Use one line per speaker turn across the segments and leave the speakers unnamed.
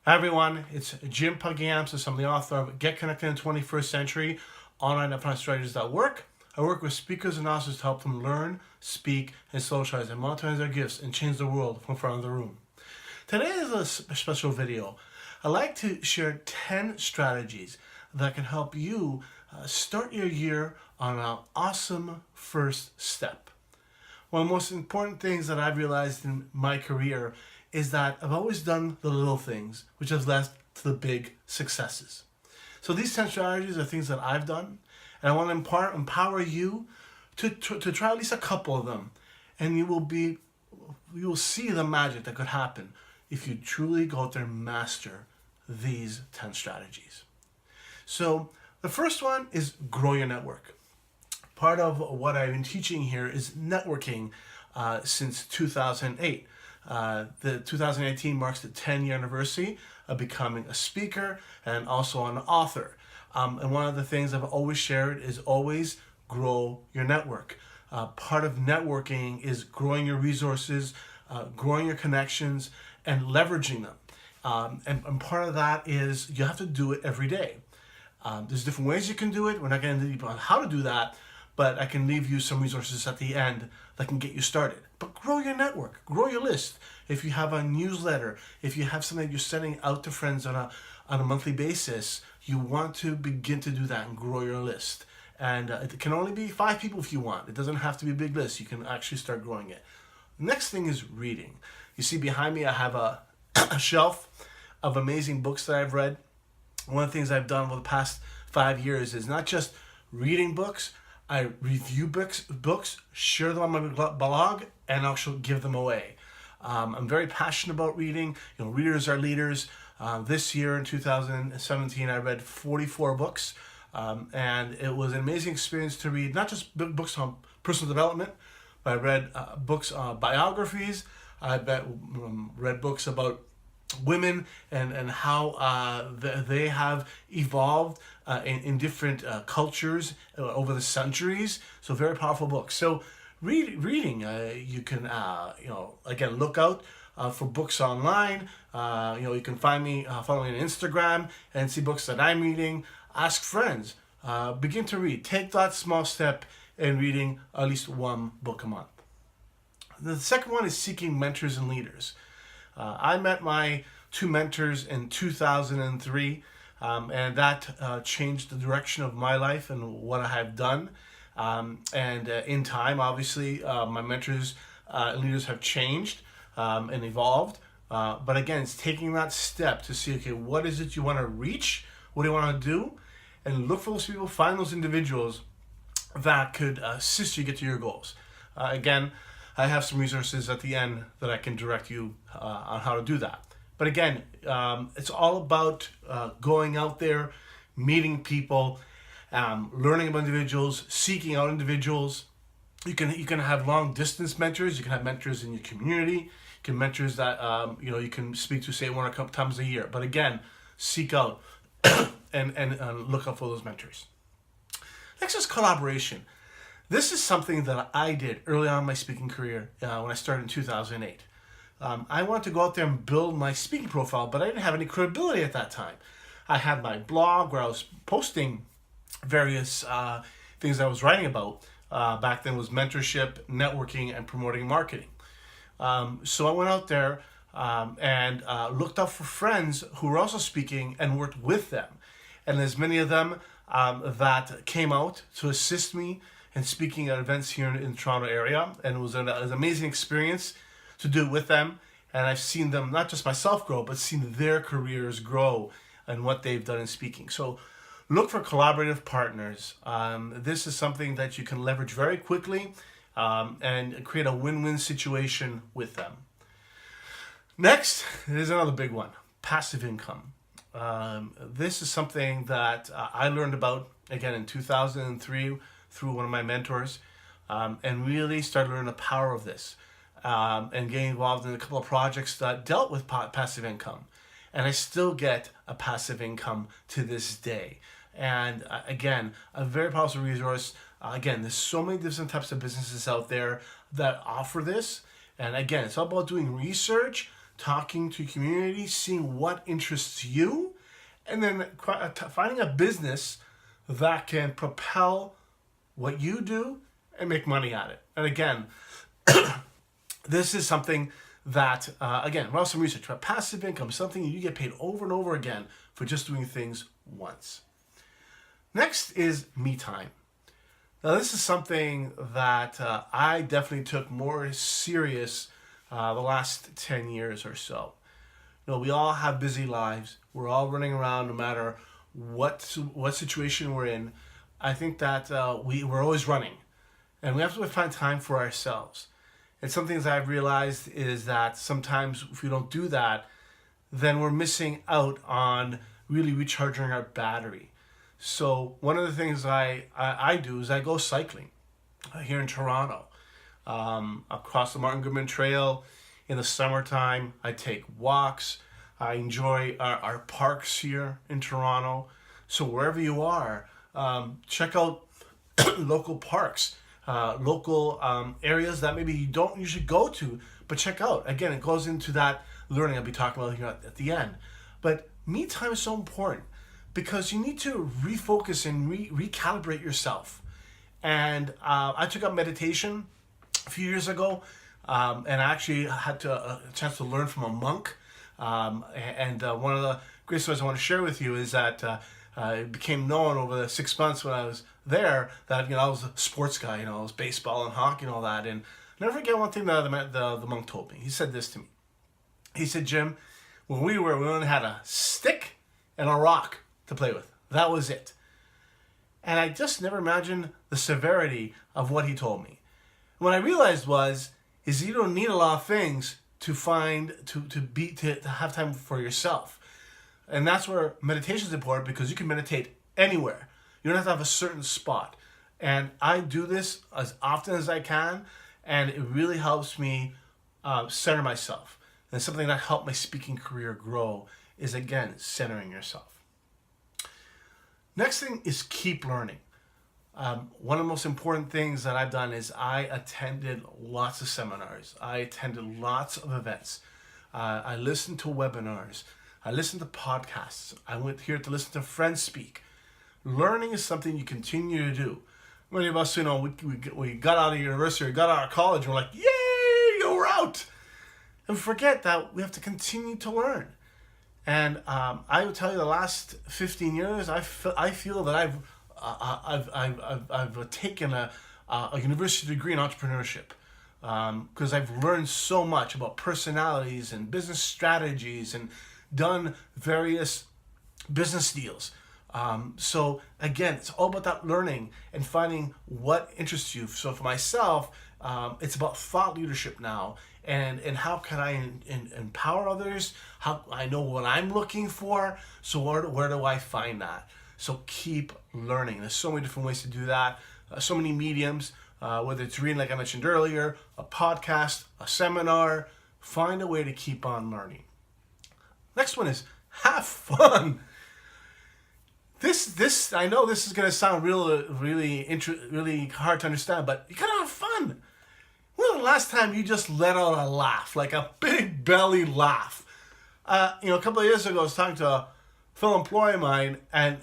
Hi everyone, it's Jim Pagiamtzis. I'm the author of Get Connected in the 21st Century, online upfront strategies that work. I work with speakers and authors to help them learn, speak, and socialize and monetize their gifts and change the world from front of the room. Today is a special video. I'd like to share 10 strategies that can help you start your year on an awesome first step. One of the most important things that I've realized in my career is that I've always done the little things, which has led to the big successes. So these 10 strategies are things that I've done, and I want to empower you to try at least a couple of them, and you will see the magic that could happen if you truly go out there and master these 10 strategies. So the first one is grow your network. Part of what I've been teaching here is networking since 2008. The 2018 marks the 10-year anniversary of becoming a speaker and also an author. And one of the things I've always shared is always grow your network. Part of networking is growing your resources, growing your connections, and leveraging them. And part of that is you have to do it every day. There's different ways you can do it. We're not getting into deep on how to do that, but I can leave you some resources at the end that can get you started. But grow your network, grow your list. If you have a newsletter, if you have something that you're sending out to friends on a monthly basis, you want to begin to do that and grow your list. And it can only be 5 people if you want. It doesn't have to be a big list. You can actually start growing it. The next thing is reading. You see behind me, I have a shelf of amazing books that I've read. One of the things I've done over the past 5 years is not just reading books. I review books, share them on my blog, and also give them away. I'm very passionate about reading. Readers are leaders. This year in 2017, I read 44 books, and it was an amazing experience to read. Not just books on personal development, but I read books, biographies. I read books about women and how they have evolved in different cultures over the centuries. So very powerful books. So reading, you can again look out for books online. You can find me, follow me on Instagram and see books that I'm reading. Ask friends. Begin to read. Take that small step in reading at least one book a month. The second one is seeking mentors and leaders. I met my 2 mentors in 2003, and that changed the direction of my life and what I have done. In time, obviously, my mentors and leaders have changed and evolved. But again, it's taking that step to see, okay, what is it you want to reach? What do you want to do? And look for those people, find those individuals that could assist you get to your goals. Again, I have some resources at the end that I can direct you on how to do that. But again, it's all about going out there, meeting people, learning about individuals, seeking out individuals. You can have long distance mentors. You can have mentors in your community. You can mentors that you can speak to, say, 1 or a couple times a year. But again, seek out and look out for those mentors. Next is collaboration. This is something that I did early on in my speaking career when I started in 2008. I wanted to go out there and build my speaking profile, but I didn't have any credibility at that time. I had my blog where I was posting various things I was writing about. Back then was mentorship, networking, and promoting marketing. So I went out there and looked out for friends who were also speaking and worked with them. And there's many of them that came out to assist me and speaking at events here in the Toronto area, and it was an amazing experience to do it with them. And I've seen them, not just myself grow, but seen their careers grow and what they've done in speaking. So look for collaborative partners. This is something that you can leverage very quickly and create a win-win situation with them. Next, there's another big one, passive income. This is something that I learned about, again, in 2003 through one of my mentors, and really started learning the power of this and getting involved in a couple of projects that dealt with passive income. And I still get a passive income to this day. And again, a very powerful resource. Again, there's so many different types of businesses out there that offer this. And again, it's all about doing research talking to your community, seeing what interests you, and then finding a business that can propel what you do and make money at it. And again, this is something that, again, run some research about passive income, something you get paid over and over again for just doing things once. Next is me time. Now, this is something that I definitely took more serious the last 10 years or so. You know, we all have busy lives. We're all running around no matter what situation we're in. I think that we're always running, and we have to find time for ourselves. And some things I've realized is that sometimes if we don't do that, then we're missing out on really recharging our battery. So one of the things I do is I go cycling here in Toronto, across the Martin Goodman Trail. In the summertime, I take walks. I enjoy our parks here in Toronto. So wherever you are, check out local parks, local areas that maybe you don't usually go to, but check out. Again, it goes into that learning I'll be talking about here at the end. But me time is so important because you need to refocus and recalibrate yourself. And I took up meditation a few years ago, and I actually had a chance to learn from a monk. And one of the great stories I want to share with you is that it became known over the 6 months when I was there that I was a sports guy. I was baseball and hockey and all that. And never forget one thing that the monk told me. He said this to me. He said, "Jim, when we only had a stick and a rock to play with. That was it." And I just never imagined the severity of what he told me. What I realized is you don't need a lot of things to have time for yourself. And that's where meditation is important, because you can meditate anywhere. You don't have to have a certain spot. And I do this as often as I can, and it really helps me center myself. And something that helped my speaking career grow is, again, centering yourself. Next thing is keep learning. One of the most important things that I've done is I attended lots of seminars. I attended lots of events. I listened to webinars. I listened to podcasts. I went here to listen to friends speak. Learning is something you continue to do. Many of us, we got out of university, or got out of college, and we're like, yay, we're out. And forget that we have to continue to learn. And I would tell you, the last 15 years, I feel that I've taken a university degree in entrepreneurship, because I've learned so much about personalities and business strategies and done various business deals. So again, it's all about that learning and finding what interests you. So for myself, it's about thought leadership now, and how can I empower others? How I know what I'm looking for. So where do I find that? So keep learning. There's so many different ways to do that. So many mediums, whether it's reading, like I mentioned earlier, a podcast, a seminar. Find a way to keep on learning. Next one is have fun. This I know this is going to sound really hard to understand, but you gotta have fun. When was the last time you just let out a laugh, like a big belly laugh? A couple of years ago, I was talking to a fellow employee of mine, and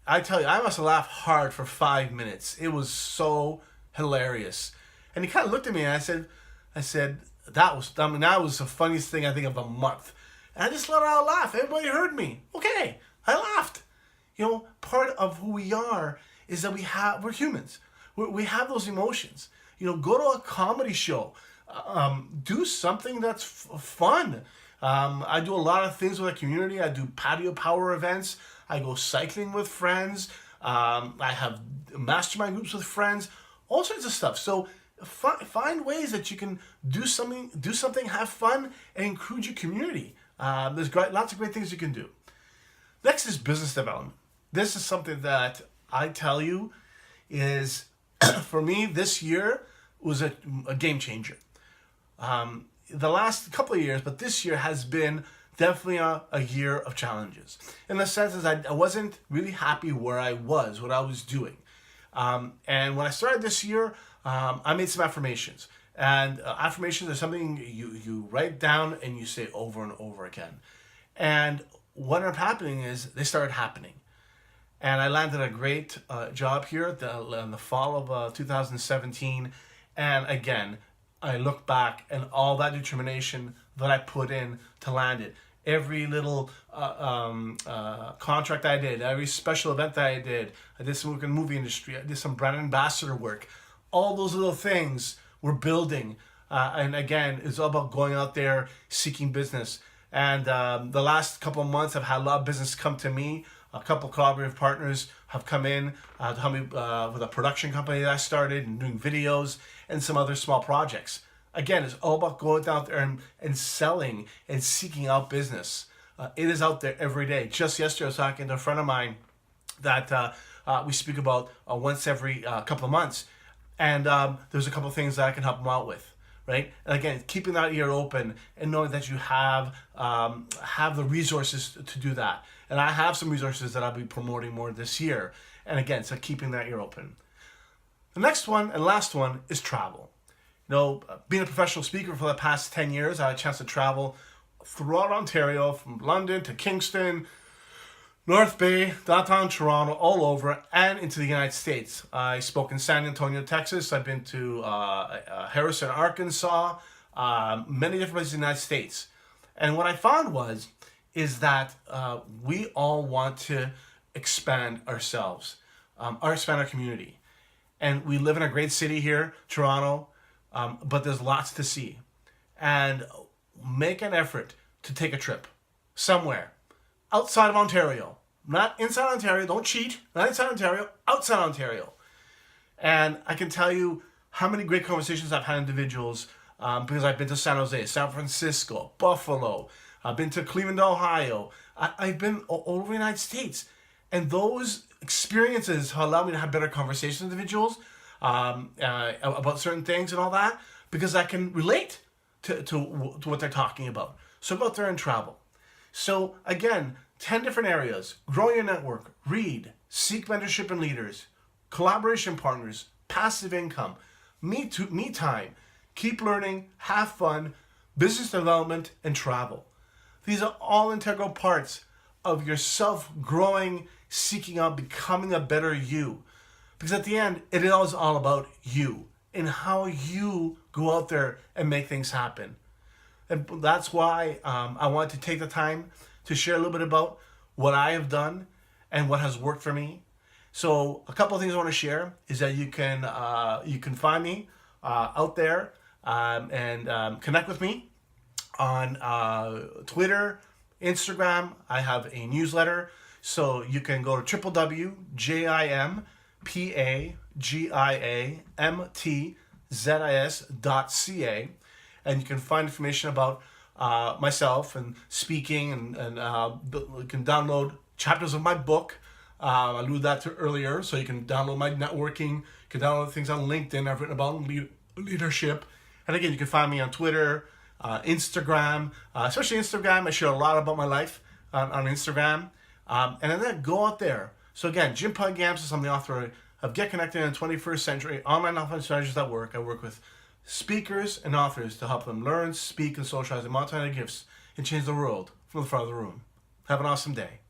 I tell you, I must have laughed hard for 5 minutes. It was so hilarious. And he kind of looked at me, and I said, that was the funniest thing I think of a month. And I just let out a laugh. Everybody heard me. Okay, I laughed. Part of who we are is that we're humans. We have those emotions. Go to a comedy show. Do something that's fun. I do a lot of things with the community. I do patio power events. I go cycling with friends. I have mastermind groups with friends. All sorts of stuff. So find ways that you can do something, have fun, and include your community. There's lots of great things you can do. Next is business development. This is something that I tell you is, for me, this year was a game changer. The last couple of years, but this year has been definitely a year of challenges. In the sense that I wasn't really happy where I was, what I was doing. And when I started this year, I made some affirmations. And affirmations are something you write down and you say over and over again. And what ended up happening is they started happening. And I landed a great job here in the fall of 2017. And again, I look back and all that determination that I put in to land it. Every little contract I did, every special event that I did some work in the movie industry, I did some brand ambassador work. All those little things we're building. And again, it's all about going out there, seeking business. And the last couple of months, I've had a lot of business come to me. A couple of collaborative partners have come in to help me with a production company that I started and doing videos and some other small projects. Again, it's all about going out there and selling and seeking out business. It is out there every day. Just yesterday, I was talking to a friend of mine that we speak about once every couple of months. And there's a couple of things that I can help them out with, right? And again, keeping that ear open and knowing that you have the resources to do that. And I have some resources that I'll be promoting more this year. And again, so keeping that ear open. The next one and last one is travel. You know, being a professional speaker for the past 10 years, I had a chance to travel throughout Ontario, from London to Kingston, North Bay, downtown Toronto, all over, and into the United States. I spoke in San Antonio, Texas. I've been to Harrison, Arkansas, many different places in the United States. And what I found is that we all want to expand ourselves, or expand our community. And we live in a great city here, Toronto, but there's lots to see. And make an effort to take a trip somewhere outside of Ontario. Not inside Ontario, don't cheat. Not inside Ontario, outside Ontario. And I can tell you how many great conversations I've had with individuals because I've been to San Jose, San Francisco, Buffalo. I've been to Cleveland, Ohio. I've been all over the United States. And those experiences have allowed me to have better conversations with individuals about certain things and all that, because I can relate to what they're talking about. So go out there and travel. So again, 10 different areas: grow your network, read, seek mentorship and leaders, collaboration partners, passive income, me time, keep learning, have fun, business development, and travel. These are all integral parts of yourself growing, seeking out, becoming a better you. Because at the end, it is all about you and how you go out there and make things happen. And that's why I wanted to take the time to share a little bit about what I have done and what has worked for me. So a couple of things I want to share is that you can find me out there and connect with me on Twitter, Instagram. I have a newsletter, so you can go to www.jimpagiamtzis.ca, and you can find information about myself and speaking, and you can download chapters of my book. I alluded that to earlier, so you can download my networking, you can download things on LinkedIn I've written about leadership. And again, you can find me on Twitter, Instagram, especially Instagram. I share a lot about my life on Instagram. And then go out there. So again, Jim Pagiamtzis, I'm the author of Get Connected in the 21st Century, Online Offline Strategies That Work. I work with speakers and authors to help them learn, speak, and socialize and monetize their gifts and change the world from the front of the room. Have an awesome day.